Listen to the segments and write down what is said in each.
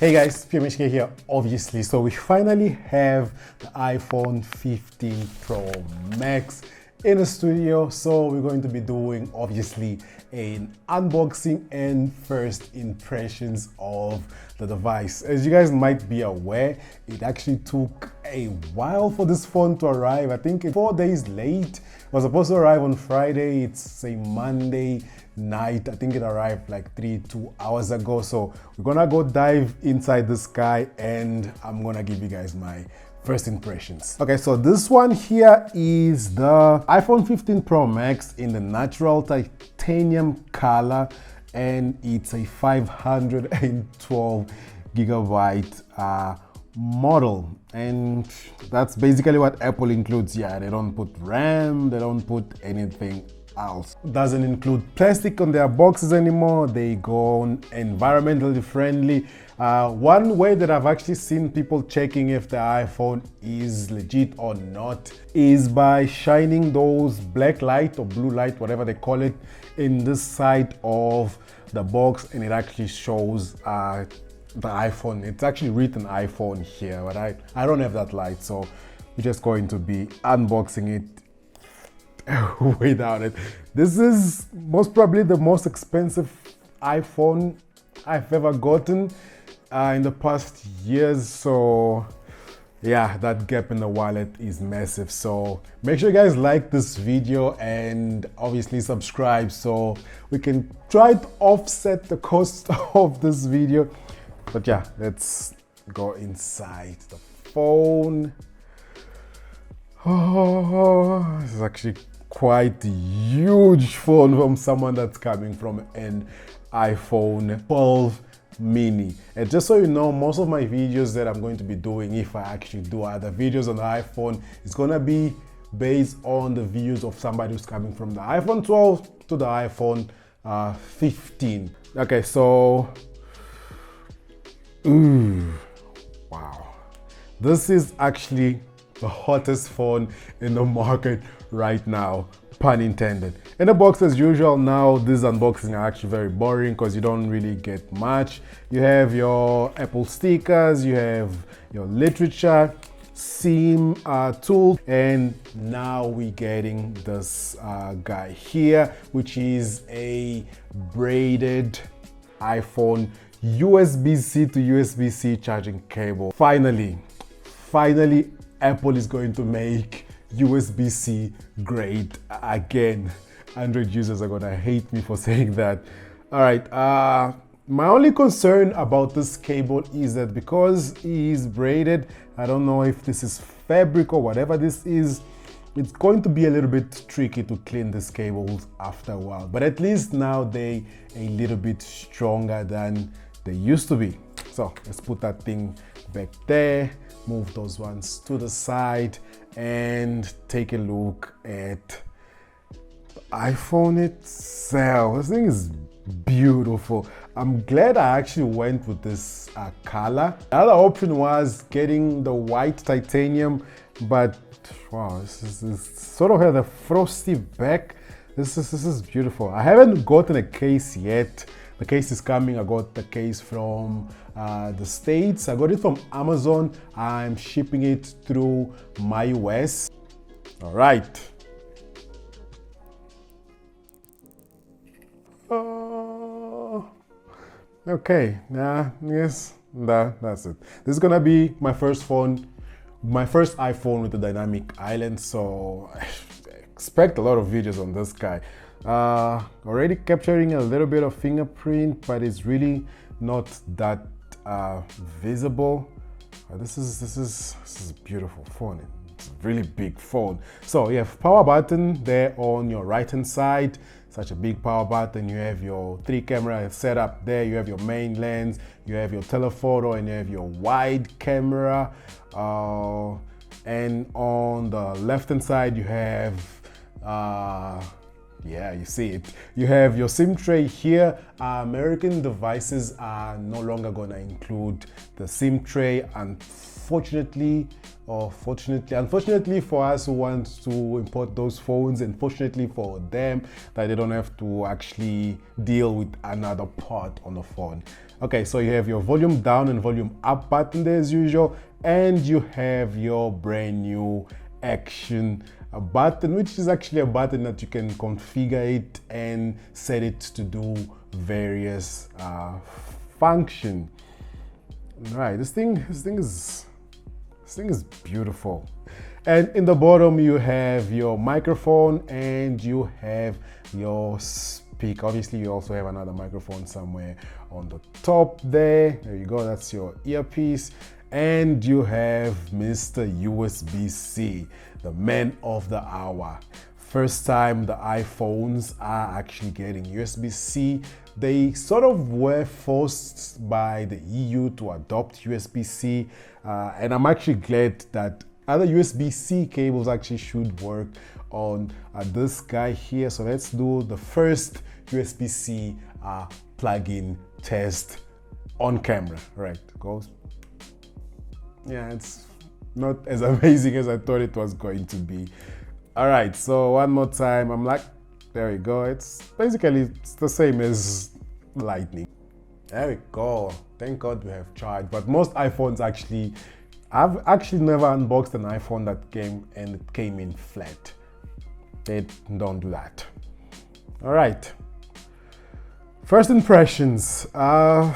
Hey guys, PMHK here, obviously. So we finally have the iPhone 15 Pro Max in the studio. So we're going to be doing, obviously, an unboxing and first impressions of the device. As you guys might be aware, it actually took a while for this phone to arrive. I think it's 4 days late. It was supposed to arrive on Friday. It's a Monday night. I think it arrived like 2 hours ago. So we're gonna go dive inside this guy and I'm gonna give you guys my first impressions. Okay, so this one here is the iPhone 15 Pro Max in the natural titanium color, and it's a 512 gigabyte model, and that's basically what Apple includes. Yeah, they don't put RAM, they don't put anything else. Doesn't include plastic on their boxes anymore. They go on environmentally friendly. One way that I've actually seen people checking if the iPhone is legit or not is by shining those black light or blue light, whatever they call it, in this side of the box, and it actually shows the iPhone. It's actually written iPhone here, but I don't have that light, so we're just going to be unboxing it without it. This is most probably the most expensive iPhone I've ever gotten in the past years, so yeah, that gap in the wallet is massive. So make sure you guys like this video and obviously subscribe so we can try to offset the cost of this video. But yeah, let's go inside the phone. Oh, this is actually quite a huge phone from someone that's coming from an iPhone 12 mini. And just so you know, most of my videos that I'm going to be doing, if I actually do other videos on the iPhone, it's gonna be based on the views of somebody who's coming from the iPhone 12 to the iPhone 15. Okay, so wow, this is actually the hottest phone in the market right now, pun intended. In the box, as usual, now these unboxings are actually very boring because you don't really get much. You have your Apple stickers, you have your literature, SIM tool, and now we're getting this guy here, which is a braided iPhone USB-C to USB-C charging cable. Finally, Apple is going to make USB-C great again. Android users are gonna hate me for saying that. All right, my only concern about this cable is that because it is braided, I don't know if this is fabric or whatever this is, it's going to be a little bit tricky to clean these cables after a while. But at least now they a little bit stronger than they used to be. So let's put that thing back there, move those ones to the side, and take a look at the iPhone itself. This thing is beautiful. I'm glad I actually went with this color. The other option was getting the white titanium, but wow, this sort of has a frosty back. This is beautiful. I haven't gotten a case yet. The case is coming. I got the case from the States. I got it from Amazon. I'm shipping it through MyUS. All right. Okay. Yes, that's it. This is gonna be my first phone, my first iPhone with the dynamic island. So expect a lot of videos on this guy. Already capturing a little bit of fingerprint, but it's really not that visible. This is a beautiful phone. It's a really big phone. So you have power button there on your right hand side. Such a big power button. You have your 3 camera setup there. You have your main lens, you have your telephoto, and you have your wide camera. And on the left hand side you have yeah, you see it. You have your SIM tray here. American devices are no longer gonna include the SIM tray, unfortunately, or fortunately. Unfortunately for us who want to import those phones, and fortunately for them that they don't have to actually deal with another part on the phone. Okay, so you have your volume down and volume up button there as usual, and you have your brand new action button, which is actually a button that you can configure it and set it to do various function. All right, this thing is beautiful. And in the bottom you have your microphone and you have your speaker. Obviously you also have another microphone somewhere on the top there. There you go, that's your earpiece. And you have Mr. USB-C, the man of the hour. First time the iPhones are actually getting USB-C. They sort of were forced by the EU to adopt USB-C, and I'm actually glad that other USB-C cables actually should work on this guy here. So let's do the first USB-C plug-in test on camera. Right, goes. Yeah, it's not as amazing as I thought it was going to be. All right, so one more time. I'm like, there we go. It's basically the same as Lightning. There we go. Thank God we have charged. But most iPhones actually, I've actually never unboxed an iPhone that came in flat. They don't do that. All right. First impressions. I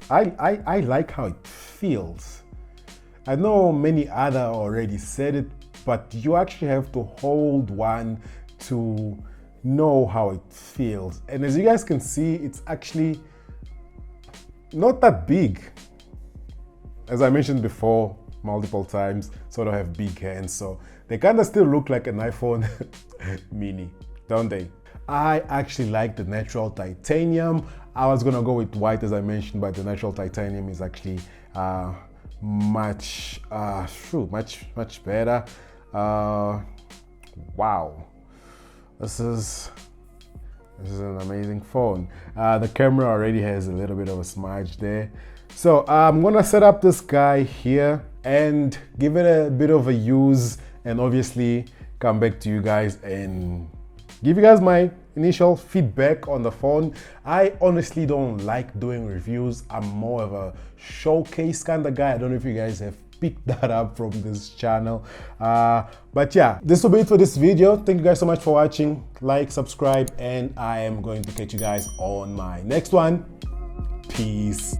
like how it feels. I know many other already said it, but you actually have to hold one to know how it feels. And as you guys can see, it's actually not that big. As I mentioned before multiple times, sort of have big hands, so they kind of still look like an iPhone mini, don't they? I actually like the natural titanium. I was gonna go with white as I mentioned, but the natural titanium is actually much better. Wow, this is an amazing phone. The camera already has a little bit of a smudge there. So I'm gonna set up this guy here and give it a bit of a use, and obviously come back to you guys and give you guys my initial feedback on the phone. I honestly don't like doing reviews. I'm more of a showcase kind of guy. I don't know if you guys have picked that up from this channel. But yeah, this will be it for this video. Thank you guys so much for watching. Like, subscribe, and I am going to catch you guys on my next one. Peace.